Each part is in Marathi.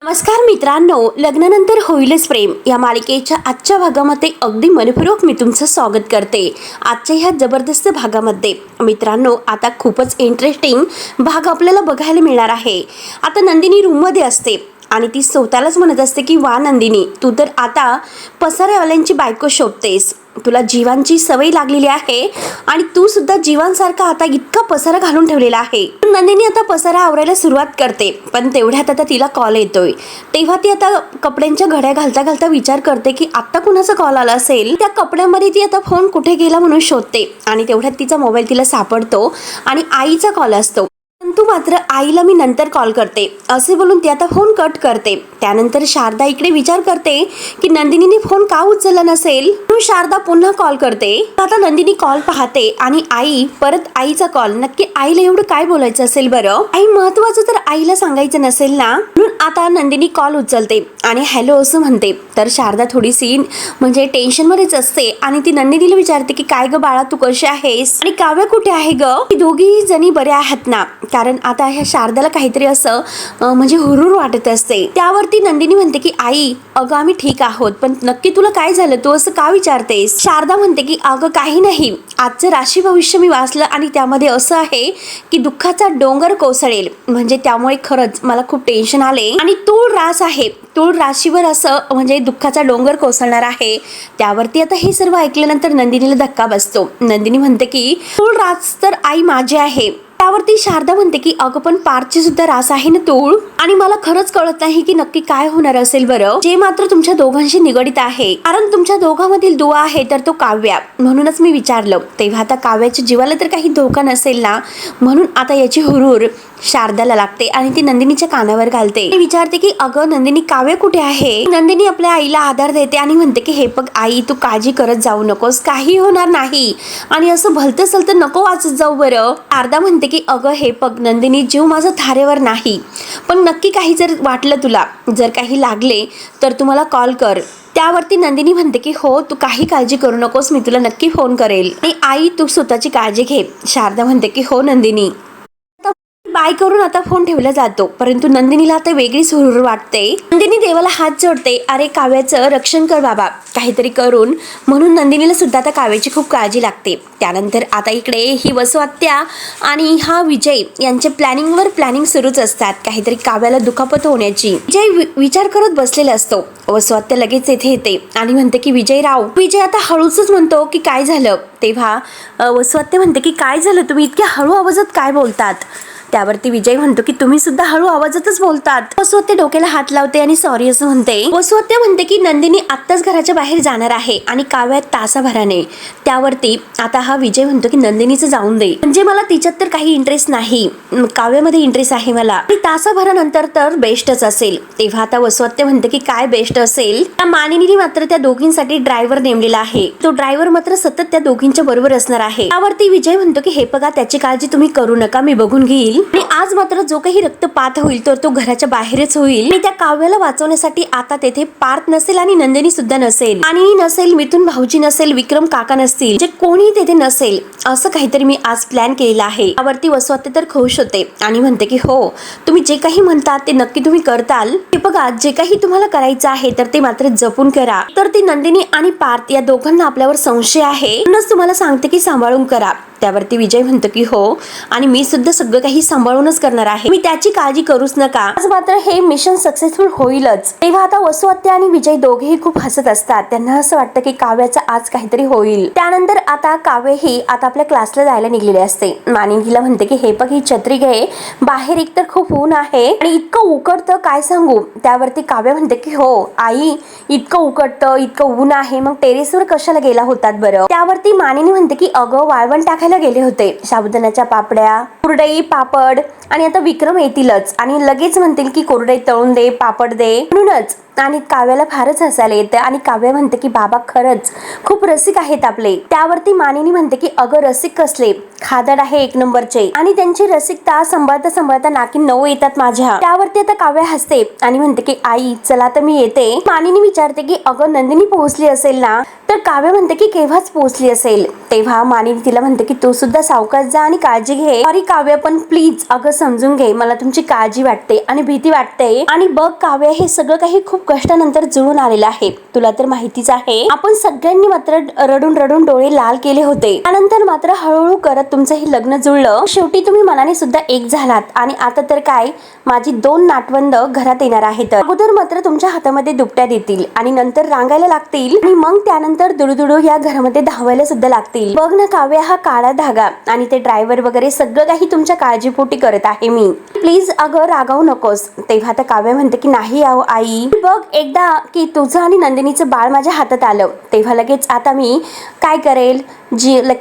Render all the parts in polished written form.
नमस्कार मित्रांनो, लग्नानंतर होईलच प्रेम या मालिकेच्या आजच्या भागामध्ये अगदी मनपूर्वक मी तुमचं स्वागत करते. आजच्या ह्या जबरदस्त भागामध्ये मित्रांनो आता खूपच इंटरेस्टिंग भाग आपल्याला बघायला मिळणार आहे. आता नंदिनी रूममध्ये असते आणि ती स्वतःलाच म्हणत असते की वा नंदिनी, तू तर आता पसारेवाल्यांची बायको शोभतेस. तुला जीवांची सवय लागलेली आहे आणि तू सुद्धा जीवांसारखा आता इतका पसारा घालून ठेवलेला आहे. नंदिनी आता पसारा आवरायला सुरुवात करते, पण तेवढ्यात आता तिला कॉल येतोय. तेव्हा ती आता कपड्यांच्या घड्या घालता घालता विचार करते की आता कुणाचा कॉल आला असेल. त्या कपड्यांमध्ये ती आता फोन कुठे गेला म्हणून शोधते आणि तेवढ्यात तिचा मोबाईल तिला सापडतो आणि आईचा कॉल असतो. परंतु मात्र आईला मी नंतर कॉल करते असे बोलून ती आता फोन कट करते. त्यानंतर शारदा इकडे विचार करते की नंदिनीने फोन का उचलला नसेल, म्हणून शारदा पुन्हा कॉल करते. आता नंदिनी कॉल पाहते आणि आई परत आईचा कॉल. नक्की आईला एवढं काय बोलायचं असेल बरं? आई महत्वाचं तर आईला सांगायचं नसेल ना, म्हणून आता नंदिनी कॉल उचलते आणि हॅलो असं म्हणते. तर शारदा थोडीशी म्हणजे टेन्शन मध्येच असते आणि ती नंदिनीला विचारते की काय ग बाळा, तू कशी आहेस आणि काव्य कुठे आहे ग? दोघी जणी बऱ्या आहात ना? कारण आता ह्या शारदाला काहीतरी असं म्हणजे हुरूर वाटत असते. त्यावरती नंदिनी म्हणते की आई अगं आम्ही ठीक आहोत, पण नक्की तुला काय झालं, तू असं का विचारतेस? शारदा म्हणते की अगं काही नाही, आजचं राशी भविष्य मी वाचलं आणि त्यामध्ये असं आहे की दुःखाचा डोंगर कोसळेल. म्हणजे त्यामुळे खरंच मला खूप टेन्शन आले आणि तूळ रास आहे, तूळ राशीवर असं म्हणजे दुःखाचा डोंगर कोसळणार आहे. त्यावरती आता हे सर्व ऐकल्यानंतर नंदिनीला धक्का बसतो. नंदिनी म्हणते की तूळ रास तर आई माझी आहे. त्यावरती शारदा म्हणते की अगं पण पार्थची सुद्धा रास आहे ना तूळ, आणि मला खरंच कळत नाही की नक्की काय होणार असेल बरं. जे मात्र तुमच्या दोघांशी निगडित आहे, कारण तुमच्या दोघांमधील दुवा आहे तर तो काव्या, म्हणूनच मी विचारलं. तेव्हा आता काव्याच्या जीवाला तर काही धोका नसेल ना, म्हणून आता याची हुरूर शारदाला लागते आणि ती नंदिनीच्या कानावर घालते. विचारते की अगं नंदिनी, काव्य कुठे आहे? नंदिनी आपल्या आईला आधार देते आणि म्हणते की हे बघ आई, तू काळजी करत जाऊ नकोस, काही होणार नाही आणि असं भलतं सलतं नको वाचत जाऊ बरं. शारदा म्हणते की अगं हे बघ नंदिनी, जीव माझा थारेवर नाही, पण नक्की काही जर वाटलं तुला, जर काही लागले तर तू मला कॉल कर. त्यावरती नंदिनी म्हणते की हो, तू काही काळजी करू नकोस, मी तुला नक्की फोन करेल आणि आई तू स्वतःची काळजी घे. शारदा म्हणते की हो नंदिनी. बाय करून आता फोन ठेवला जातो, परंतु नंदिनीला आता वेगळीच हुरूर वाटते. नंदिनी देवाला हात जोडते, अरे काव्याचं रक्षण कर बाबा काहीतरी करून, म्हणून नंदिनीला सुद्धा आता काव्याची खूप काळजी लागते. त्यानंतर आता इकडे ही वसुआत्या आणि हा विजय यांचे प्लॅनिंगवर प्लॅनिंग सुरूच असतात, काहीतरी काव्याला दुखापत होण्याची. विजय विचार करत बसलेला असतो. वसुआत्या लगेच येथे येते आणि म्हणते की विजयराव. विजय आता हळूच म्हणतो की काय झालं? तेव्हा वसुआत्या म्हणते की काय झालं, तुम्ही इतक्या हळू आवाजात काय बोलतात? त्यावरती विजय म्हणतो की तुम्ही सुद्धा हळू आवाजातच बोलतात. वसुआत्या डोक्याला हात लावते आणि सॉरी असं म्हणते. वसुआत्या म्हणते की नंदिनी आत्ताच घराच्या बाहेर जाणार आहे आणि काव्यात तासाभराने. त्यावरती आता हा विजय म्हणतो की नंदिनीचं जाऊन दे, म्हणजे मला तिच्यात तर काही इंटरेस्ट नाही, काव्यामध्ये इंटरेस्ट आहे मला, आणि तासाभरानंतर तर बेस्टच असेल. तेव्हा आता वसुआत्या म्हणते की काय बेस्ट असेल? त्या मानिनीने मात्र त्या दोघींसाठी ड्रायव्हर नेमलेला आहे, तो ड्रायव्हर मात्र सतत त्या दोघींच्या बरोबर असणार आहे. त्यावरती विजय म्हणतो की हे बघा, त्याची काळजी तुम्ही करू नका, मी बघून घेईल आणि आज मात्र जो काही रक्तपात होईल तर तो घराच्या बाहेरच होईल. आणि त्या काव्याला वाचवण्यासाठी आता तेथे पार्थ नसेल आणि नंदिनी सुद्धा नसेल, आणि नसेल मिथुन भाऊजी नसेल, विक्रम काका नसतील, जे कोणी तेथे नसेल, असं काहीतरी मी आज प्लॅन केलेला आहे. त्यावरती वसुआत्या तर खुश होते आणि म्हणते की हो, तुम्ही जे काही म्हणतात ते नक्की तुम्ही करताल. हे बघा, जे काही तुम्हाला करायचं आहे तर ते मात्र जपून करा. तर ती नंदिनी आणि पार्थ या दोघांना आपल्यावर संशय आहे, म्हणूनच तुम्हाला सांगते की सांभाळून करा. त्यावरती विजय म्हणतो की हो, आणि मी सुद्धा सगळं काही सांभाळूनच करणार आहे, मी त्याची काळजी करूच नका. आज मात्र हे मिशन सक्सेसफुल होईलच. तेव्हा आता वसुआत्या आणि विजय दोघेही खूप हसत असतात. त्यांना असं वाटतं की काव्याचं आज काहीतरी होईल. त्यानंतर आता काव्य ही आता आपल्या क्लासला जायला निघलेली असते. मानिनीला म्हणते की हे बघ, ही छत्री घे, बाहेर एक तर खूप ऊन आहे आणि इतकं उकडतं काय सांगू. त्यावरती काव्य म्हणते की हो आई, इतकं उकडतं, इतकं ऊन आहे, मग टेरेसवर कशाला गेला होतात बरं? त्यावरती मानिनी म्हणते की अगं वाळवण टाकायला गेले होते, साबुदाण्याच्या पापड्या, कुरडई, पापड, आणि आता विक्रम येतीलच आणि लगेच म्हणतील की कुरडई तळून दे, पापड दे, म्हणूनच आणि काव्याला फारच हसायला येतं आणि काव्य म्हणते की बाबा खरंच खूप रसिक आहेत आपले. त्यावरती मानिनी म्हणते की अगं रसिक कसले, खादड आहे एक नंबरचे आणि त्यांची रसिकता सांभाळता सांभाळता नाकी 9 येतात माझ्या. त्यावरती आता काव्य हसते आणि म्हणते की आई चला तर मी येते. मानिनी विचारते की अगं नंदिनी पोहोचली असेल ना, तर काव्य म्हणते की केव्हाच पोहोचली असेल. तेव्हा मानिनी तिला म्हणते की तू सुद्धा सावकाश जा आणि काळजी घे. सॉरी काव्य पण प्लीज अगं समजून घे, मला तुमची काळजी वाटते आणि भीती वाटते. आणि बघ काव्य हे सगळं काही खूप कष्टानंतर जुळून आलेलं आहे, तुला तर माहितीच आहे. आपण सगळ्यांनी मात्र रडून रडून डोळे लाल केले होते. त्यानंतर मात्र हळूहळू करत तुमचं हे लग्न जुळलं. शेवटी तुम्ही मनाने सुद्धा एक झालात आणि आता तर काय माझी 2 नातवंड घरात येणार आहेत. अगोदर मात्र तुमच्या हातामध्ये दुपट्या देतील आणि नंतर रांगायला लागतील आणि मग त्यानंतर दुडुदुडू या घरामध्ये धावायला सुद्धा लागतील. बघ ना काव्य, हा काळा धागा आणि ते ड्रायव्हर वगैरे सगळं काही तुमच्या काळजीपोटी करत आहे मी, प्लीज अगं रागावू नकोस. तेव्हा आता काव्य म्हणते की नाही आहो आई, बघ एकदा की तुझं आणि नंदिनीचं बाळ माझ्या हातात आलं तेव्हा लगेच आता मी काय करेल.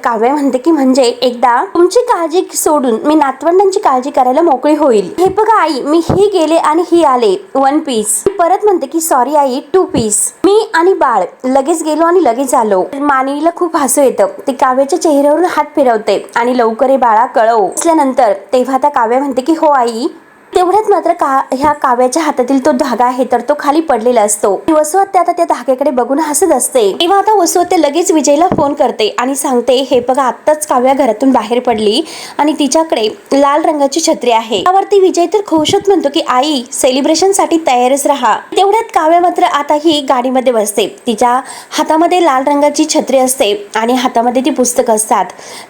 काव्य म्हणते की म्हणजे एकदा तुमची काळजी सोडून मी नातवंडांची काळजी करायला मोकळी होईल. हे बघा आई, मी ही गेले आणि ही आले 1 पीस. परत म्हणते की सॉरी आई 2 पीस. मी आणि बाळ लगेच गेलो आणि लगेच आलो. मानिनीला खूप हसू येतं. ती काव्याच्या चेहऱ्यावरून हात फिरवते आणि लवकर हे बाळा कळव असल्यानंतर तेव्हा आता काव्य म्हणते की हो आई. तेवढ्यात मात्र ह्या काव्याच्या हातातील तो धागा आहे तर तो खाली पडलेला असतो. वसुहत्या आता त्या धाग्याकडे बघून हसत असते. तेव्हा आता वसुहत्या लगेच विजयला फोन करते आणि सांगते हे बघा आत्ताच काव्या घरातून बाहेर पडली आणि तिच्याकडे लाल रंगाची छत्री आहे. त्यावरती विजय तर खुशच म्हणतो की आई सेलिब्रेशन साठी तयारच राहा. तेवढ्यात काव्या मात्र आता ही गाडीमध्ये बसते. तिच्या हातामध्ये लाल रंगाची छत्री असते आणि हातामध्ये ती पुस्तक असतात.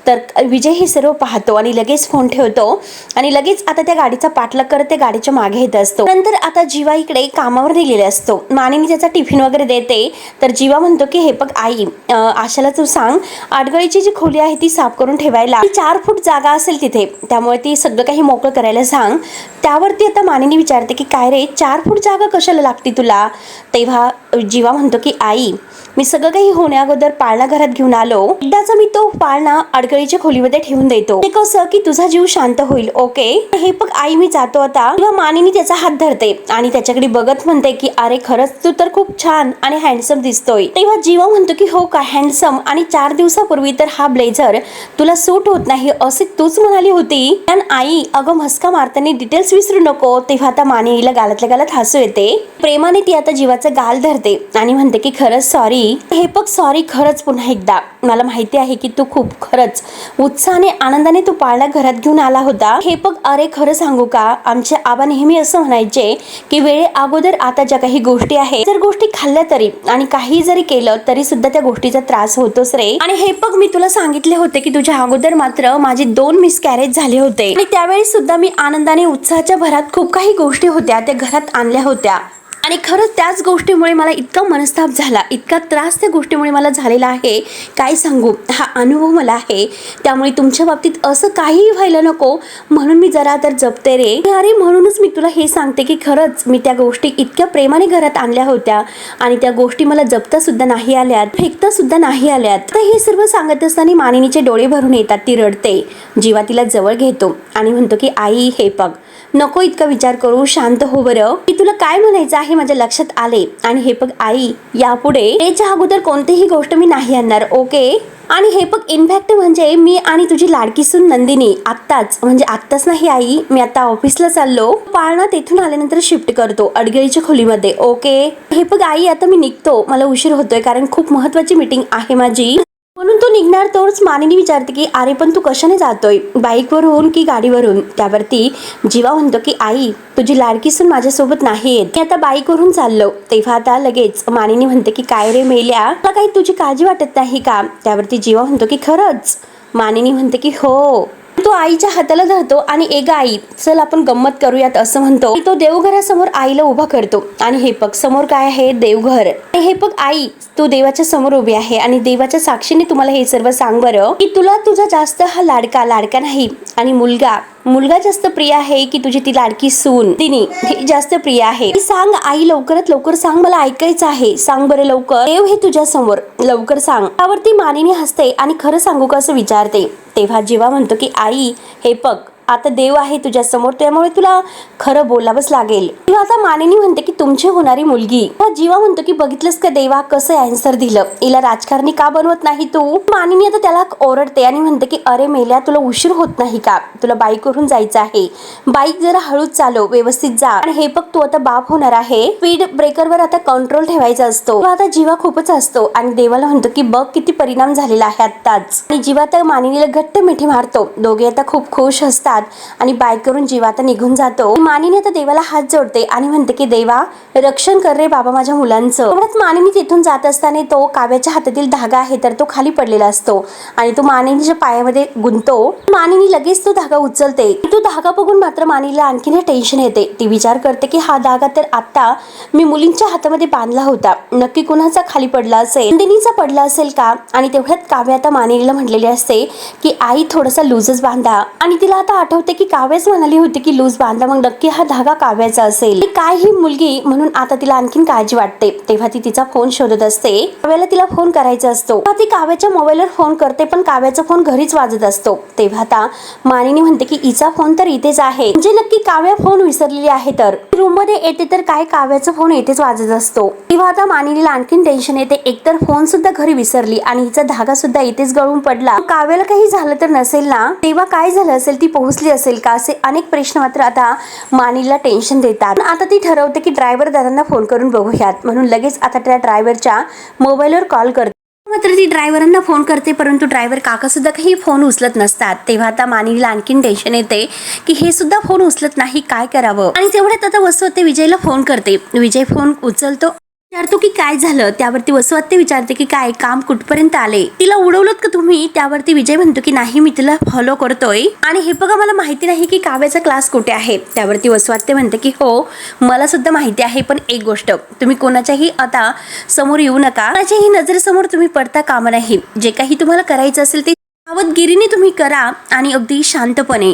तर विजय हे सर्व पाहतो आणि लगेच फोन ठेवतो आणि लगेच आता त्या गाडीचा पाठलाग करत त्या गाडीच्या मागे येत असतो. नंतर आता जीवा इकडे कामावर गेलेला असतो. मानिनी त्याचा टिफिन वगैरे देते तर जीवा म्हणतो की हे बघ आई आशाला तू सांग आडगळीची जी खोली आहे ती साफ करून ठेवायला, 4 फूट जागा असेल तिथे, त्यामुळे ती सगळं काही मोकळं करायला सांग. त्यावरती आता मानिनी विचारते की काय रे 4 फूट जागा कशाला लागते तुला. तेव्हा जीवा म्हणतो की आई मी सगळं काही होण्या अगोदर पाळणा घरात घेऊन आलो, एकदाचा मी तो पाळणा अडगळीच्या खोलीमध्ये ठेवून देतो, ते कसं की तुझा जीव शांत होईल. ओके हे बघ आई मी जातो आता. तेव्हा मानिनी त्याचा हात धरते आणि त्याच्याकडे बघत म्हणते की अरे खरंच तू तर खूप छान आणि हँडसम दिसतोय. तेव्हा जीवा म्हणतो की हो का हँडसम, आणि 4 दिवसापूर्वी तर हा ब्लेझर तुला सूट होत नाही असे तूच म्हणाली होती. पण आई अगं मस्का मारताना डिटेल्स विसरू नको. तेव्हा आता मानिनीला गालातल्या गालात हसू येते. प्रेमाने ती आता जीवाचा गाल धरते आणि म्हणते की खरंच सॉरी. हे बघ सॉरी खरंच पुन्हा एकदा. मला माहिती आहे की तू खूप खरंच उत्साहाने आनंदाने तू पाळणा घरात घेऊन आला होता. हे बघ अरे खरं सांगू का आमचे आबा नेहमी असं म्हणायचे की वेळे अगोदर आता ज्या काही गोष्टी आहेत जर गोष्टी खाल्ल्या तरी आणि काही जरी केलं तरी सुद्धा त्या गोष्टीचा त्रास होतोच रे. आणि हे बघ मी तुला सांगितले होते की तुझ्या अगोदर मात्र माझे 2 मिसकॅरेज झाले होते आणि त्यावेळी सुद्धा मी आनंदाने उत्साहाच्या भरात खूप काही गोष्टी होत्या त्या घरात आणल्या होत्या आणि खरंच त्याच गोष्टीमुळे मला इतका मनस्ताप झाला, इतका त्रास त्या गोष्टीमुळे मला झालेला आहे काय सांगू. हा अनुभव मला आहे, त्यामुळे तुमच्या बाबतीत असं काहीही व्हायला नको म्हणून मी जरा तर जपते रे. अरे म्हणूनच मी तुला हे सांगते की खरंच मी त्या गोष्टी इतक्या प्रेमाने घरात आणल्या होत्या आणि त्या गोष्टी मला जपता सुद्धा नाही आल्यात, फेकता सुद्धा नाही आल्यात. तर हे सर्व सांगत असताना मानिनीचे डोळे भरून येतात. ती रडते. जीवा तिला जवळ घेतो आणि म्हणतो की आई हे बघ नको इतका विचार करू, शांत हो बरं. मी तुला काय म्हणायचं आहे माझ्या लक्षात आले. आणि हे बघ आई यापुढे त्याच्या अगोदर कोणतीही गोष्ट मी नाही आणणार. ओके. आणि हे बघ इनफॅक्ट म्हणजे मी आणि तुझी लाडकी सून नंदिनी आत्ताच नाही आई, मी आता ऑफिसला चाललो, पाळणा तेथून आल्यानंतर शिफ्ट करतो अडगळीच्या खोलीमध्ये. ओके. हे बघ आई आता मी निघतो, मला उशीर होतोय कारण खूप महत्वाची मीटिंग आहे माझी. म्हणून तो निघणार तोच मानिनी विचारते की अरे पण तू कशाने जातोय, बाईकवरून की गाडीवरून. त्यावरती जीवा म्हणतो की आई तुझी लाडकी सून माझ्यासोबत नाही येत, मी आता बाईकवरून चाललो. तेव्हा आता लगेच मानिनी म्हणते की काय रे मेल्या, तुला काही तुझी काळजी वाटत नाही का. त्यावरती जीवा म्हणतो की खरंच. मानिनी म्हणते की हो. तो आईच्या हाताला धरतो आणि एगा आई चल आपण गंमत करूयात असं म्हणतो. तो देवघरासमोर आईला उभा करतो आणि हे बघ समोर काय आहे देवघर. हे बघ आई तू देवाच्या समोर उभी आहे आणि देवाच्या साक्षीने तुम्हाला हे सर्व सांग बरं की तुला तुझा जास्त हा लाडका नाही आणि मुलगा जास्त प्रिय आहे की तुझी ती लाडकी सून तिनी ही जास्त प्रिय आहे. सांग आई लवकरात लवकर सांग, मला ऐकायचं आहे, सांग बरं लवकर. देव हे तुझ्या समोर लवकर सांग. त्यावरती मानिनी हसते आणि खरं सांगू का असं विचारते. तेव्हा जीवा म्हणतो की आई हे बघ आता देव आहे तुझ्या समोर, त्यामुळे तुला खरं बोलावंच लागेल. तेव्हा आता मानिनी म्हणते की तुमची होणारी मुलगी. जीवा म्हणतो की बघितलंस का देवा कसं आन्सर दिलं, हिला राजकारणी का बनवत नाही तू. मानिनी आता त्याला ओरडते आणि म्हणते की अरे मेल्या, तुला उशीर होत नाही का, तुला बाईकवरून जायचं आहे, बाईक जरा हळूच चालव, व्यवस्थित जा, आणि हे बघ तू आता बाप होणार आहे, स्पीड ब्रेकरवर आता कंट्रोल ठेवायचा असतो. आता जीवा खूपच असतो आणि देवाला म्हणतो की बघ किती परिणाम झालेला आहे आत्ताच. आणि जीवा तर मानिनीला घट्ट मिठी मारतो. दोघे आता खूप खुश असतात आणि बाईक करून जीवा आता निघून जातो. मानिनी आता देवाला हात जोडते आणि म्हणते की देवा रक्षण कर रे बाबा माझ्या मुलांचं. तेवढ्यात मानिनी तिथून जात असताना तो काव्याच्या हातातील धागा आहे तर तो खाली पडलेला असतो आणि तो मानिनीच्या पायामध्ये गुंततो. मानिनी लगेच तो धागा उचलते. तो धागा बघून मात्र मानिनीला आणखीन टेन्शन येते. ती विचार करते की हा धागा तर आता मी मुलींच्या हातामध्ये बांधला होता, नक्की कुणाचा खाली पडला असेल, नंदिनीचा पडला असेल का. आणि तेवढ्यात काव्या आता मानिनीला म्हटलेली असते की आई थोडासा लूजच बांधा, आणि तिला आता आठवते की काव्याच म्हणाली होती की लूज बांधा, मग नक्की हा धागा काव्याचा असेल. काय ही मुलगी, म्हणून आता तिला आणखीन काळजी वाटते. तेव्हा ती तिचा फोन शोधत असते. काव्याला तिला फोन करायचा असतो. ती काव्याच्या मोबाईलवर फोन करते पण काव्याचा फोन घरीच वाजत असतो. तेव्हा आता मानिनी म्हणते की हिचा फोन तर इथेच आहे, म्हणजे नक्की काव्या फोन विसरलेली आहे. तर रूम मध्ये येते तर काय काव्याचा फोन इथेच वाजत असतो. तेव्हा आता मानिनीला आणखीन टेन्शन येते. एकतर फोन सुद्धा घरी विसरली आणि हिचा धागा सुद्धा इथेच गळून पडला, काव्याला काही झालं तर नसेल ना, तेव्हा काय झालं असेल, ती पोहोचली असेल का, असे अनेक प्रश्न मात्र आता मानिनीला टेन्शन देतात. आता ती ठरवते की ड्रायव्हर दादांना फोन करून बघूयात, म्हणून लगेच आता त्या ड्रायव्हरच्या मोबाईलवर कॉल करते. मात्र ती ड्रायव्हरांना फोन करते परंतु ड्रायव्हर काका सुद्धा काही फोन उचलत नसतात. तेव्हा आता मानिनीला आणखीन टेन्शन येते की हे सुद्धा फोन उचलत नाही, काय करावं. आणि तेवढ्यात आता वसुहत्ते विजयला फोन करते. विजय फोन उचलतो, विचारतो की काय झालं. त्यावरती वसुहत्ते विचारते की काय काम कुठपर्यंत आले, तिला उडवलत का तुम्ही. त्यावरती विजय म्हणतो की नाही, मी तिला फॉलो करतोय आणि हे बघा मला माहिती नाही की काव्याचा क्लास कुठे आहे. त्यावरती वसुहत्ते म्हणते की हो मला सुद्धा माहिती आहे, पण एक गोष्ट, तुम्ही कोणाच्याही आता समोर येऊ नका, कोणाच्याही नजरेसमोर तुम्ही पडता कामा नाही. जे काही तुम्हाला करायचं असेल ते सावधगिरीने तुम्ही करा आणि अगदी शांतपणे.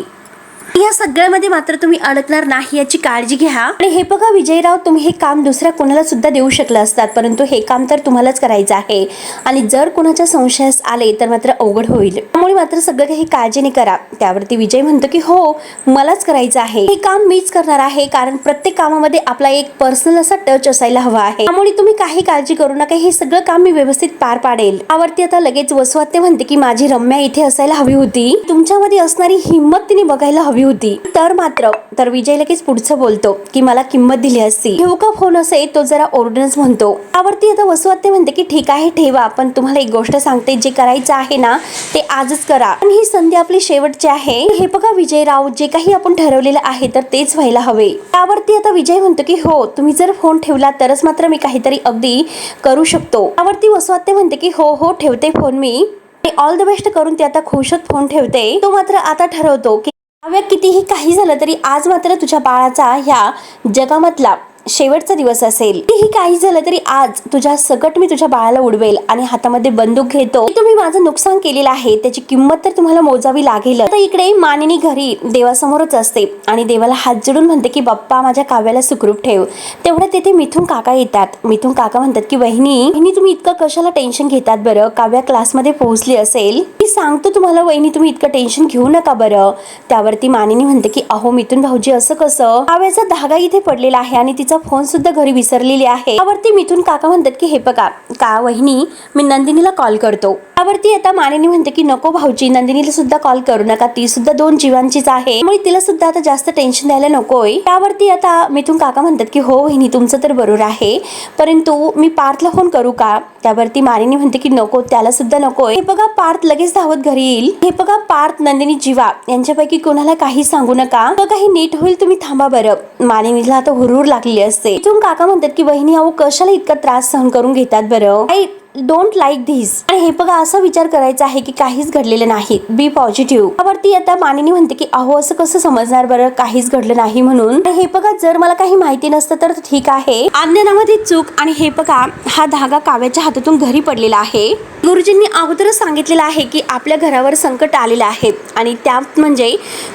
या सगळ्यामध्ये मात्र तुम्ही अडकणार नाही याची काळजी घ्या. आणि हे बघा विजयराव, तुम्ही हे काम दुसऱ्या कोणाला सुद्धा देऊ शकला असतात, परंतु हे काम तर तुम्हालाच करायचं आहे आणि जर कोणाच्या संशयास आले तर मात्र अवघड होईल, त्यामुळे मात्र सगळं काही काळजीने करा. त्यावरती विजय म्हणतो की हो मलाच करायचं आहे, हे काम मीच करणार आहे, कारण प्रत्येक कामामध्ये आपला एक पर्सनल असा टच असायला हवा आहे, त्यामुळे तुम्ही काही काळजी करू नका, हे सगळं काम मी व्यवस्थित पार पाडेल. त्यावरती आता लगेच वसुहत्ते म्हणते की माझी रम्या इथे असायला हवी होती, तुमच्यामध्ये असणारी हिंमत तिने बघायला हवी होती. तर विजय लगेच पुढचं बोलतो की मला किंमत दिली असती, ठेवू का फोन असे तो जरा ओरडूनच म्हणतो. त्यावरती आता वसुहत्ते म्हणते की ठीक आहे ठेवा, पण तुम्हाला एक गोष्ट सांगते, जे करायचं आहे ना ते आजच करा, पण ही संधी आपली शेवटची आहे. हे बघा विजयराव, जे काही आपण ठरवलेलं आहे तर तेच व्हायला हवे. त्यावरती आता विजय म्हणतो की हो तुम्ही जर फोन ठेवला तरच मात्र मी काहीतरी अगदी करू शकतो. त्यावरती वसुहत्ते म्हणते की हो हो ठेवते phone me, all the best करून ते आता खुशत फोन ठेवते. तो मात्र आता ठरवतो की काव्या कितीही काही झालं तरी आज मात्र तुझ्या बाळाचा ह्या जगामधला शेवटचा दिवस असेल. कितीही काही झालं तरी आज तुझ्या सकट मी तुझ्या बाळाला उडवेल आणि हातामध्ये बंदूक घेतो. तुम्ही माझं नुकसान केलेलं आहे त्याची किंमत तर तुम्हाला मोजावी लागेल. आता इकडे मानिनी घरी देवासमोरच असते आणि देवाला हात जोडून म्हणते की बाप्पा माझ्या काव्याला सुखरूप ठेव. तेवढ्या तिथे मिथून काका येतात. मिथून काका म्हणतात की वहिनी तुम्ही इतकं कशाला टेन्शन घेतात बरं, काव्या क्लासमध्ये पोहोचली असेल, मी सांगतो तुम्हाला वहिनी तुम्ही इतकं टेन्शन घेऊ नका बरं. त्यावरती मानिनी म्हणते की अहो मिथून भाऊजी असं कसं, काव्याचा धागा इथे पडलेला आहे आणि तिचा फोन सुद्धा घरी विसरलेली आहे. त्यावरती मिथून काका म्हणतात की हे बघा का वहिनी मी नंदिनीला कॉल करतो. त्यावरती आता मानिनी म्हणते की नको भाऊजी नंदिनीला सुद्धा कॉल करू नका, ती सुद्धा 2 जीवांचीच आहे, त्यामुळे तिला सुद्धा आता जास्त टेन्शन द्यायला नकोय. त्यावरती आता मिथून काका म्हणतात की हो वहिनी तुमचं तर बरोबर आहे, परंतु मी पार्थला फोन करू का. त्यावरती मानिनी म्हणते की नको त्याला सुद्धा नकोय. हे बघा पार्थ लगेच धावत घरी येईल. हे बघा पार्थ नंदिनी जीवा यांच्यापैकी कोणाला काही सांगू नका, काही नीट होईल तुम्ही थांबा बरं. मानिनीला आता हुरूर लागली असते. इथून काका म्हणतात की वहिनी अहो कशाला इतका त्रास सहन करून घेतात बरं, आई डोंट लाईक धिस. आणि हे बघा असा विचार करायचा आहे की काहीच घडलेलं नाही, बी पॉझिटिव्ह. त्यावरती आता मानिनी म्हणते की अहो असं कसं समजणार बरं काहीच घडलं नाही म्हणून. हे बघा जर मला काही माहिती नसतं तर ठीक आहे, आज्ञानामध्ये चूक. आणि हे बघा हा धागा काव्याच्या हातातून घरी पडलेला आहे. गुरुजींनी अगोदरच सांगितलेलं आहे की आपल्या घरावर संकट आलेलं आहे आणि त्यात म्हणजे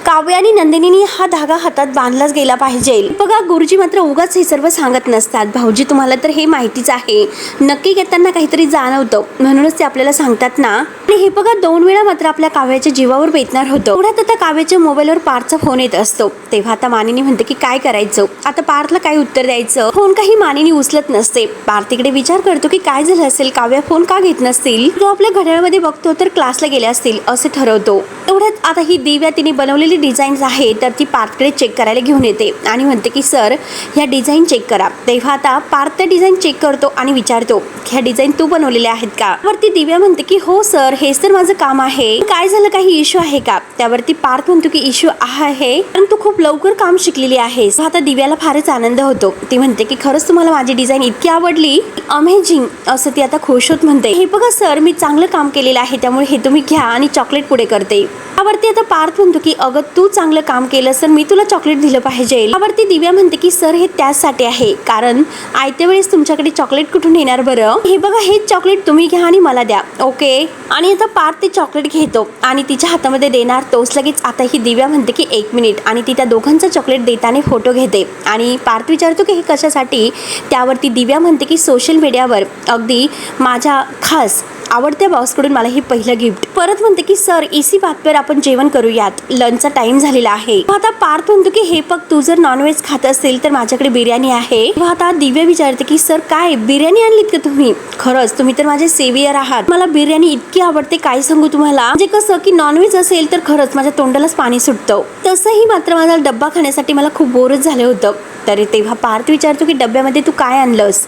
काव्य आणि नंदिनीने हा धागा हातात बांधलाच गेला पाहिजे. बघा गुरुजी मात्र उगाच हे सर्व सांगत नसतात. भाऊजी तुम्हाला तर हे माहितीच आहे, नक्की घेताना काहीतरी जाणवतं, म्हणूनच ते आपल्याला सांगतात ना. आणि हे बघा 2 वेळा मात्र आपल्या काव्याच्या जीवावर बेतणार होतं. तेवढ्यात आता काव्याच्या मोबाईलवर पार्थचा फोन येत असतो. तेव्हा आता मानिनी म्हणते की काय करायचं, आता पार्थला काय उत्तर द्यायचं. फोन काही मानिनी उचलत नसते. पार्थ तिकडे विचार करतो की काय झालं असेल, काव्या फोन का घेत नसतील. तो आपल्या घड्याळामध्ये बघतो तर क्लासला गेले असतील असं ठरवतो. तेवढ्यात आता ही दिव्या तिने बनवलेली डिझाईन्स आहे तर ती पार्थकडे चेक करायला घेऊन येते आणि म्हणते की सर ह्या डिझाईन चेक करा. तेव्हा आता पार्थ त्या डिझाईन चेक करतो आणि विचारतो ह्या डिझाईन तू बनवलेल्या आहेत का. वरती दिव्या म्हणते की हो सर, हेच तर माझं काम आहे. काय झालं, काही इश्यू आहे का. त्यावरती पार्थ म्हणतो की इश्यू आहे पण तू खूप लवकर काम शिकलेली आहेस. आता दिव्याला फारच आनंद होतो. ती म्हणते की खरंच तुम्हाला माझी डिझाईन इतकी आवडली, अमेझिंग असं ती आता खुश होत म्हणते. हे बघा सर, मी चांगलं काम केलेलं आहे त्यामुळे हे तुम्ही घ्या आणि चॉकलेट पुढे करते. त्यावरती आता पार्थ म्हणतो की अगं तू चांगलं काम केलं सर, मी तुला चॉकलेट दिलं पाहिजे. त्यावरती दिव्या म्हणते की सर हे त्याचसाठी आहे, कारण आयत्या वेळेस तुमच्याकडे चॉकलेट कुठून येणार बरं. हे बघा हेच चॉकलेट तुम्ही घ्या आणि मला द्या, ओके. आणि आता पार्थ ते चॉकलेट घेतो आणि तिच्या हातामध्ये देणार. तोच लगेच आता ही दिव्या म्हणते की 1 मिनिट आणि ती त्या दोघांचा चॉकलेट देताना फोटो घेते. आणि पार्थ विचारतो की हे कशासाठी. त्यावरती दिव्या म्हणते की सोशल मीडियावर अगदी माझ्या खास आवडत्या बॉसकडून मला हे पहिलं गिफ्ट. परत म्हणते की सर इसी बातवर आपण जेवण करूयात, लंचचा टाइम झालेला आहे. आता पार्थ म्हणतो की हे बघ तू जर नॉनव्हेज खात असेल तर माझ्याकडे बिर्याणी आहे. आता दिव्या विचारते की सर काय बिर्याणी आणलीत का तुम्ही. खरंच तुम्ही तर माझे सेवियर आहात, मला बिर्याणी इतकी आवडते काय सांगू तुम्हाला. म्हणजे कसं की नॉनव्हेज असेल तर खरंच माझ्या तोंडालाच पाणी सुटतं. तसंही मात्र माझा डब्बा खाण्यासाठी मला खूप बोरच झालं होतं. तर तेव्हा पार्थ विचारतो की डब्यामध्ये तू काय आणलंस.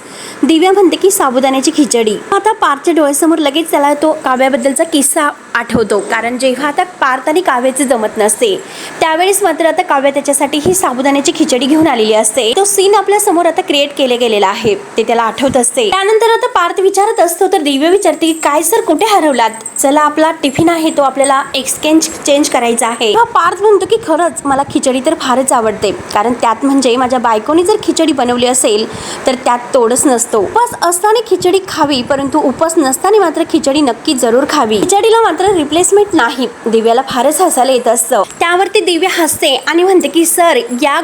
दिव्या म्हणते की साबुदाण्याची खिचडी. आता पार्थच्या डोळ्यासमोर लगेच त्याला तो काव्याबद्दलचा किस्सा आठवतो, कारण जेव्हा आता पार्थ आणि काव्याचे जमत नसते त्यावेळेस मात्र आता काव्या त्याच्यासाठी ही साबुदाण्याची खिचडी घेऊन आलेली असते. तो सीन आपल्या समोर आता क्रिएट केले गेलेला आहे, ते त्याला आठवत असते. त्यानंतर आता पार्थ विचारत असतो तर दिव्या विचारते की काय सर कुठे हरवलात, चला आपला टिफिन आहे तो आपल्याला चेंज करायचा आहे. पार्थ म्हणतो की खरंच मला खिचडी तर फारच आवडते, कारण त्यात म्हणजे माझ्या बायकोनी जर खिचडी बनवली असेल तर त्यात तोडच नसतो. उपास असताना खिचडी खावी, परंतु उपास नसताना मात्र खिचडी नक्की जरूर खावी. खिचडीला मात्र रिप्लेसमेंट नाही. दिव्याला फारच हसायला येत असतं. त्यावरती दिव्या हसते आणि म्हणते की सर या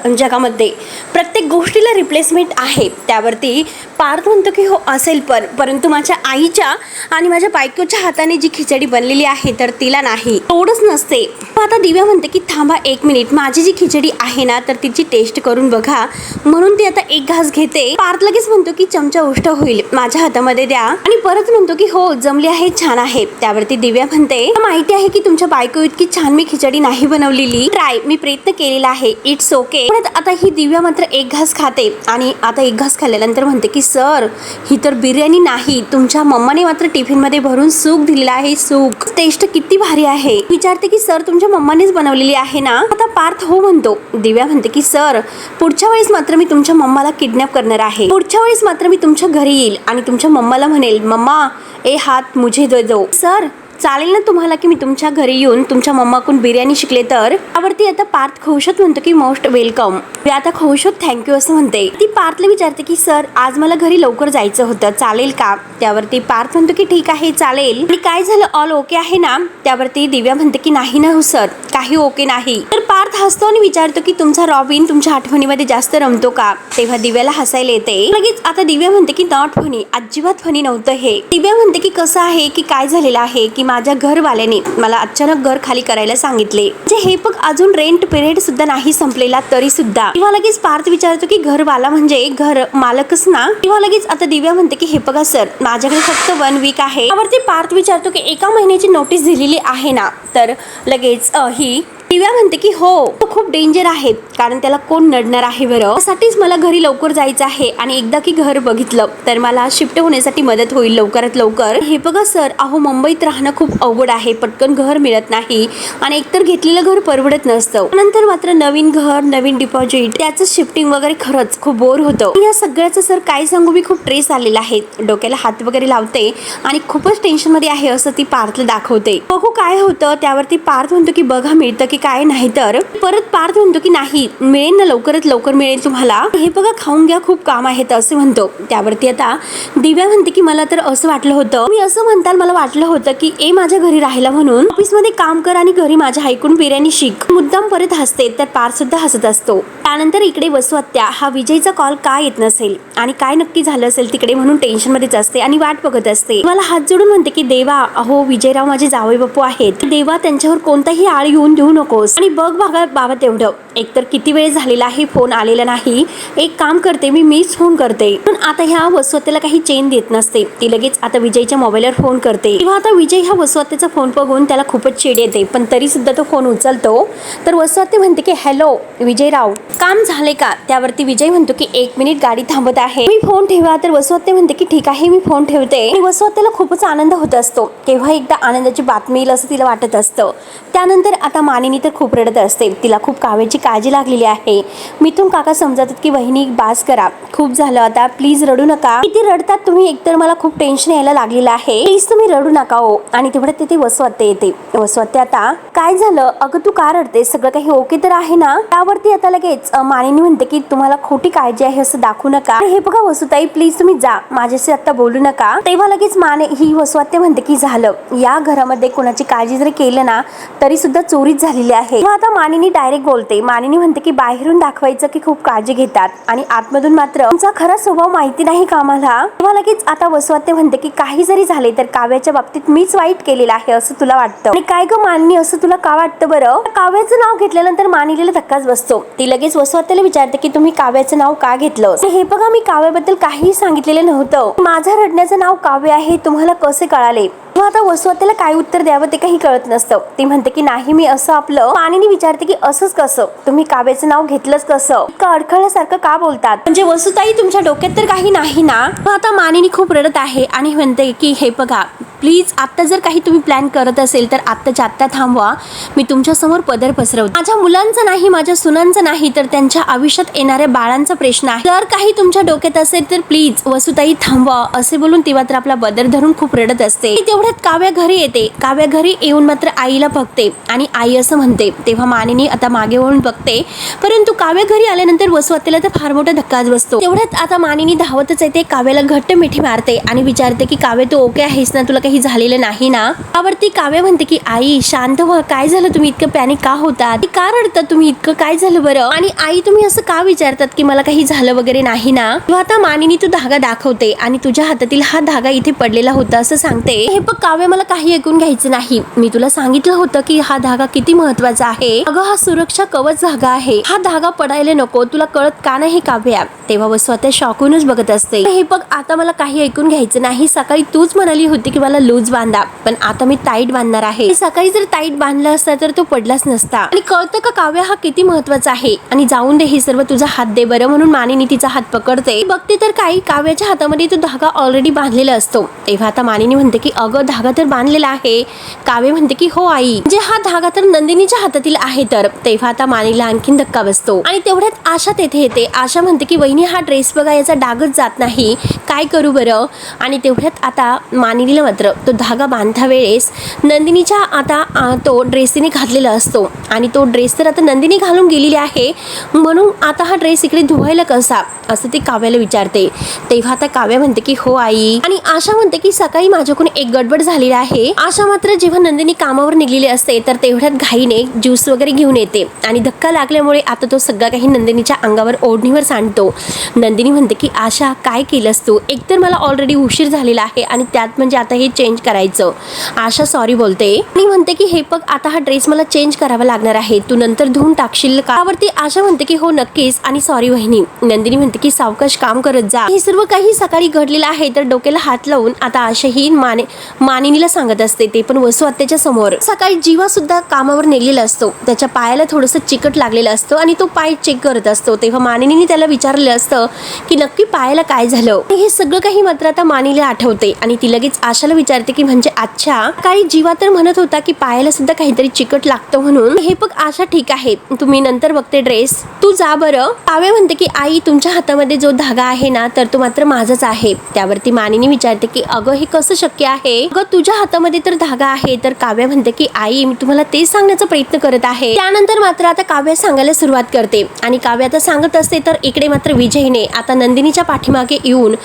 जगामध्ये प्रत्येक गोष्टीला रिप्लेसमेंट आहे. त्यावरती पार्थ म्हणतो की हो असेल परंतु माझ्या आईच्या आणि माझ्या बायकोच्या हाताने जी खिचडी बनलेली आहे तर तिला नाही, तोडच नसते. आता दिव्या म्हणते की थांबा 1 मिनिट, माझी जी खिचडी आहे ना तर तिची टेस्ट करून बघा. म्हणून ती आता 1 घास घेते. पार्थ लगेच म्हणतो की चमचा उष्ट होईल, माझ्या हातामध्ये द्या. आणि परत म्हणतो की हो जमली आहे, छान आहे. त्यावरती दिव्या म्हणते माहिती आहे की तुमच्या बायको इतकी छान मी खिचडी नाही बनवलेली, ट्राय मी प्रयत्न केलेला आहे, इट्स ओके. आता ही दिव्या मात्र 1 घास खाते आणि आता 1 घास खाल्ल्यानंतर म्हणते की सर ही तर बिर्याणी नाही, तुमच्या मम्माने मात्र टिफिन मध्ये भरून सूप दिलेला आहे, सूप टेस्ट किती भारी आहे. विचारते की सर तुमच्या मम्मानेच बनवलेली आहे ना. आता पार्थ हो म्हणतो. दिव्या म्हणते की सर पुढच्या वेळेस मात्र मी तुमच्या मम्माला किडनॅप करणार आहे. पुढच्या वेळेस मात्र मी तुमच्या घरी येईल आणि तुमच्या मम्माला म्हणेल मम्मा ए हात मुझे दे दो. सर चालेल ना तुम्हाला की मी तुमच्या घरी येऊन तुमच्या मम्माकडून बिर्याणी शिकले तर. त्यावरती आता पार्थ खुशत म्हणतो की मोस्ट वेलकम. आता खुशत थँक्यू असं म्हणते. ती पार्थला विचारते की सर आज मला घरी लवकर जायचं होतं, चालेल का. त्यावरती पार्थ म्हणतो की ठीक आहे चालेल. आणि काय झालं, ऑल ओके आहे ना. त्यावरती दिव्या म्हणते की नाही ना हो सर, काही ओके नाही. तर पार्थ हसतो आणि विचारतो की तुमचा रॉबिन तुमच्या आठवणीमध्ये जास्त रमतो का. तेव्हा दिव्याला हसायला येते. लगेच आता दिव्या म्हणते की नॉट फनी, अजिबात फनी नव्हतं हे. दिव्या म्हणते की कसं आहे की काय झालेलं आहे की माझ्या घरवाल्याने मला अचानक घर खाली करायला सांगितले. जे हे बघ अजून रेंट पिरियड सुद्धा नाही संपलेला तरी सुद्धा. तेव्हा लगेच पार्थ विचारतो की घरवाला म्हणजे घर मालकच ना. तेव्हा लगेच आता दिव्या म्हणते की हे बघा सर माझ्याकडे फक्त 1 वीक आहे. त्यावरती पार्थ विचारतो की 1 महिन्याची नोटीस दिलेली आहे ना. तर लगेच ही दिव्या म्हणते की हो तो खूप डेंजर आहे, कारण त्याला कोण नडणार आहे बरं. त्यासाठीच मला घरी लवकर जायचं आहे आणि एकदा की घर बघितलं तर मला शिफ्ट होण्यासाठी मदत होईल लवकरात लवकर. हे बघा सर अहो मुंबईत राहणं खूप अवघड आहे, पटकन घर मिळत नाही आणि एकतर घेतलेलं घर परवडत नसतं, नंतर मात्र नवीन घर नवीन डिपॉझिट त्याचं शिफ्टिंग वगैरे खरंच खूप बोर होतं. या सगळ्याचं सर काय सांगू मी, खूप ट्रेस आलेला आहे. डोक्याला हात वगैरे लावते आणि खूपच टेन्शन मध्ये आहे असं ती पार्थला दाखवते. बघू काय होतं. त्यावरती पार्थ म्हणतो की बघा मिळतं की काय नाही. तर परत पार्थ म्हणतो की नाही मिळेल ना, लवकरात लवकर मिळेल तुम्हाला, हे बघा खाऊन घ्या, खूप काम आहेत असे म्हणतो. त्यावरती आता दिव्या म्हणते की मला तर असं वाटलं होतं, मी असं म्हणताल मला वाटलं होतं की माझ्या घरी राहिला म्हणून ऑफिसमध्ये काम कर आणि घरी माझ्या ऐकून बिर्याणी शिक. मुद्दाम परत हसते तर पार सुद्धा हसत असतो. त्यानंतर इकडे वसू आत्या हा विजयचा कॉल का येत नसेल आणि काय नक्की झालं असेल तिकडे म्हणून टेन्शन मध्येच असते आणि वाट बघत असते. मला हात जोडून म्हणते की देवा, अहो विजयराव माझे जावई बापू आहेत, देवा त्यांच्यावर कोणताही आळ येऊन देऊ नकोस आणि बघ बाबा तेवढं, एकतर किती वेळ झालेला आहे फोन आलेला नाही, एक काम करते मीच फोन करते. पण आता ह्या वसू आत्याला काही चेन देत नसते. ती लगेच आता विजयच्या मोबाईलवर फोन करते. तेव्हा आता विजय ह्या वसू आत्याचा फोन बघून त्याला खूपच चिड येते, पण तरी सुद्धा तो फोन उचलतो. तर वसू आत्या म्हणते की हॅलो विजयराव, काम झाले का? त्यावरती विजय म्हणतो की 1 मिनिट गाडी थांबत आहे, मी फोन ठेवा. तर वसू आत्या म्हणते की ठीक आहे मी फोन ठेवते. आणि वसू आत्याला खूपच आनंद होत असतो. केव्हा एकदा आनंदाची बातमी येईल असं तिला वाटत असतं. त्यानंतर आता मानिनी तर खूप रडत असते. तिला खूप काव्याची काळजी लागलेली आहे. मिथून काका समजतात की वहिनी बास करा, खूप झालं आता, प्लीज रडू नका. किती रडतात तुम्ही, एकतर मला खूप टेन्शन यायला लागलेलं आहे, प्लीज तुम्ही रडू नका हो. आणि तेवढ्यात तिथे वसू आत्या येते. वसू आत्या आता काय झालं अगं, तू का रडते, सगळं काही ओके तर आहे ना? त्यावरती आता लगेच मानिनी म्हणते की तुम्हाला खोटी काळजी आहे असं दाखवू नका. हे बघा वसुताई, प्लीज तुम्ही जा, माझ्याशी आता बोलू नका. तेव्हा लगेच ही वसू आत्या म्हणते की झालं, या घरामध्ये कोणाची काळजी जरी केलं ना तरी सुद्धा चोरीच झालेली आहे. तेव्हा आता मानिनी डायरेक्ट बोलते. मानिनी म्हणते की बाहेरून दाखवायचं की खूप काळजी घेतात आणि आतमधून मात्र तुमचा खरा स्वभाव माहिती नाही का आम्हाला. तेव्हा लगेच आता वसू आत्या म्हणते की काही जरी झाले तर काव्याच्या बाबतीत मीच वाईट केलेलं आहे असं तुला वाटतं. आणि काय ग मानिनी, असं तुला का वाटतं बरं? काव्याचं नाव घेतल्यानंतर मानिनीला धक्काच बसतो. ती लगेच वसू आत्याला विचारते की तुम्ही काव्याचं नाव का घेतलं? हे बघा मी काव्याबद्दल काहीही सांगितलेलं नव्हतं, माझं रडण्याचं नाव काव्य आहे, तुम्हाला कसे कळाले? आता वसू आत्याला काय उत्तर द्यावं ते काही कळत नसतं. ती म्हणते की नाही मी असं आपलं. मानिनी विचारते की असंच कसं, तुम्ही काव्याचं नाव घेतलंच कसं, अडखळल्यासारखं का बोलतात? म्हणजे वसुताई तुमच्या डोक्यात तर काही नाही ना? आता मानिनी खूप रडत आहे आणि म्हणते की हे बघा प्लीज, आता जर काही तुम्ही प्लॅन करत असेल तर आत्ताच्या आत्ता थांबवा. मी तुमच्या समोर पदर पसरवते. माझ्या मुलांचं नाही, माझ्या सुनांचं नाही, तर त्यांच्या आयुष्यात येणाऱ्या बाळांचा प्रश्न आहे. जर काही तुमच्या डोक्यात असेल तर प्लीज वसुताई थांबवा, असे बोलून ती मात्र आपला बदर धरून खूप रडत असते. तेवढ्यात काव्या घरी येते. काव्या घरी येऊन मात्र आईला बघते आणि आई असं म्हणते. तेव्हा मानिनी आता मागे वळून बघते, परंतु काव्या घरी आल्यानंतर वसू आत्याला तर फार मोठा धक्काच बसतो. तेवढ्यात आता मानिनी धावतच येते, काव्याला घट्ट मिठी मारते आणि विचारते की काव्य तू ओके आहेस ना, तुला काही झालेलं नाही ना? त्यावरती काव्या म्हणते की आई शांत व्हा, काय झालं, तुम्ही इतकं पॅनिक का होतात, का रडतात तुम्ही इतकं, काय झालं बरं? आणि आई तुम्ही असं का विचारतात की मला काही झालं वगैरे नाही ना? आता मानिनी तू धागा दाखवते आणि तुझ्या हातातील हा धागा इथे पडलेला होता असं सांगते. हे बघ काव्य, मला काही ऐकून घ्यायचं नाही, मी तुला सांगितलं होतं की हा धागा किती महत्वाचा आहे. अगं हा सुरक्षा कवच धागा आहे, हा धागा पडायला नको, तुला कळत का नाही काव्या? तेव्हा वसू आत्या शॉकूनच बघत असते. हे बघ आता मला काही ऐकून घ्यायचं नाही, सकाळी तूच म्हणाली होती की मला लूज बांधा, पण आता मी टाईट बांधणार आहे. सकाळी जर टाईट बांधला असता तर तो पडलाच नसता. आणि कळतं का काव्या हा किती महत्वाचा आहे? आणि जाऊन दे हे सर्व, तुझा हात दे बरं. म्हणून मानिनी तिचा हात पकडते. बघते तर काही काव्याच्या हातामध्ये तो धागा ऑलरेडी बांधलेला असतो. तेव्हा आता मानिनी म्हणते की अगं धागा तर बांधलेला आहे. काव्य म्हणते की हो आई, म्हणजे हा धागा तर नंदिनीच्या हातातील आहे. तर तेव्हा आता मानिनीला आणखीन धक्का बसतो आणि तेवढ्यात आशा तेथे येते. आशा म्हणते की वहिनी हा ड्रेस बघा, याचा डागच जात नाही, काय करू बरं? आणि तेवढ्यात आता मानिनीला मात्र तो धागा बांधता वेळेस नंदिनीच्या आता तो ड्रेस तिने घातलेला असतो आणि तो ड्रेस तर आता नंदिनी घालून गेलेली आहे, म्हणून आता हा ड्रेस इकडे धुवायला कसा, असं ती काव्याला विचारते. तेव्हा आता काव्या म्हणते की हो आई. आणि आशा म्हणते की सकाळी माझ्याकडून एक गडबड झालेली आहे. आशा मात्र जेव्हा नंदिनी कामावर निघलेली असते तर तेवढ्यात घाईने ज्यूस वगैरे घेऊन येते आणि धक्का लागल्यामुळे आता तो सगळा काही नंदिनीच्या अंगावर ओढणीवर सांडतो. नंदिनी म्हणते की आशा काय केलंस तू, एकतर मला ऑलरेडी उशीर झालेला आहे आणि त्यात म्हणजे आता हे चेंज करायचं. आशा सॉरी बोलते आणि म्हणते की हे बघ आता हा ड्रेस मला चेंज करावा लागणार आहे, तू नंतर धुवून टाकशील का? त्यावरती आशा म्हणते की हो नक्कीच आणि सॉरी वहिनी. नंदिनी म्हणते की सावकाश काम करत जा. हे सर्व काही सकाळी घडलेलं आहे. तर डोक्याला हात लावून आता आशा ही मानिनीला सांगत असते, ते पण वसू आत्याच्या समोर. सकाळी जीवा सुद्धा कामावर निघलेला असतो, त्याच्या पायाला थोडंसं चिकट लागलेलं असतं आणि तो पाय चेक करत असतो. तेव्हा मानिनीने त्याला विचारलेलं असतं की नक्की पायाला काय झालं. हे सगळं काही मात्र आता मानिनीला आठवते आणि ती लगेच आशाला विचारते की म्हणजे अच्छा, काही जीवा तर म्हणत होता की पायाला सुद्धा काहीतरी चिकट लागतं म्हणून. हे बघ आशा ठीक आहे, तुम्ही नंतर बघते ड्रेस, तू जा बरं. काव्या म्हणते की आई तुमच्या हातामध्ये जो धागा आहे ना तर तो मात्र माझाच आहे. त्यावरती मानिनी विचारते की अगं हे कसं शक्य आहे, अगं तुझ्या हातामध्ये तर धागा आहे. तर काव्या म्हणते की आई मी तुम्हाला तेच सांगण्याचा प्रयत्न करत आहे. त्यानंतर मात्र आता काव्या सांगायला सुरुवात करते आणि काव्या आता सांगत असते तर इकडे मात्र विजयने आता नंदिनीच्या पाठीमागे येऊन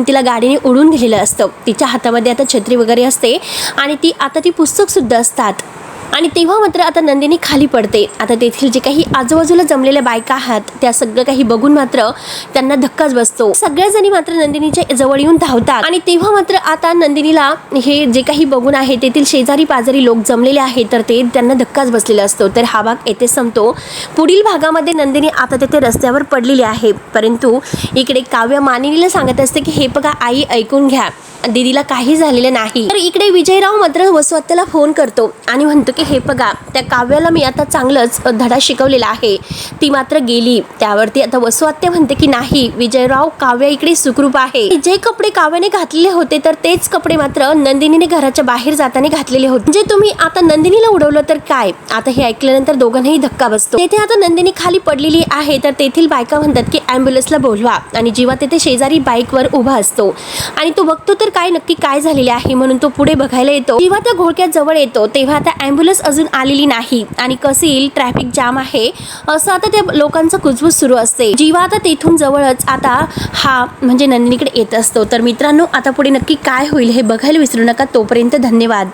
तिला गाडीने उडून दिलेलं असतं. तिच्या हातामध्ये आता छत्री वगैरे असते आणि ती पुस्तक सुद्धा असतात. आणि तेव्हा मात्र आता नंदिनी खाली पडते. आता तेथील जे काही आजूबाजूला जमलेल्या बायका आहात त्या सगळं काही बघून मात्र त्यांना धक्काच बसतो. सगळ्या जणी मात्र नंदिनीच्या जवळ येऊन धावतात आणि तेव्हा मात्र आता नंदिनीला हे जे काही बघून आहे तेथील शेजारी पाजारी लोक जमलेले आहेत तर ते त्यांना धक्काच बसलेला असतो. तर हा भाग येथे संपतो. पुढील भागामध्ये नंदिनी आता तेथे रस्त्यावर पडलेली आहे, परंतु इकडे काव्य मानिनीला सांगत असते की हे बघा आई ऐकून घ्या, दीदीला काही झालेलं नाही. तर इकडे विजयराव मात्र वसुहत्याला फोन करतो आणि म्हणतो की हे बघा त्या काव्याला मी आता चांगलंच धडा शिकवलेला आहे, ती मात्र गेली. त्यावरती आता वसुहत्या म्हणते की नाही विजयराव, काव्या इकडे सुखरूप आहे. जे कपडे काव्याने घातलेले होते तर तेच कपडे मात्र नंदिनीने घराच्या बाहेर जाताना घातलेले होते. म्हणजे तुम्ही आता नंदिनीला उडवलं तर काय. आता हे ऐकल्यानंतर दोघांनाही धक्का बसतो. तेथे आता नंदिनी खाली पडलेली आहे तर तेथील बायका म्हणतात की ॲम्ब्युलन्सला बोलवा आणि जीवा तेथे शेजारी बाईकवर उभा असतो आणि तो बघतो तर काय नक्की काय झालेले आहे म्हणून तो पुढे बघायला येतो. जेव्हा त्या घोळक्यात जवळ येतो तेव्हा आता ॲम्ब्युलन्स अजून आलेली नाही आणि कसेल ट्रॅफिक जाम आहे असं आता त्या लोकांचं कुजबूज सुरू असते. जीवा आता तेथून जवळच आता हा म्हणजे नंदिनीकडे येत असतो. तर मित्रांनो आता पुढे नक्की काय होईल हे बघायला विसरू नका. तोपर्यंत धन्यवाद.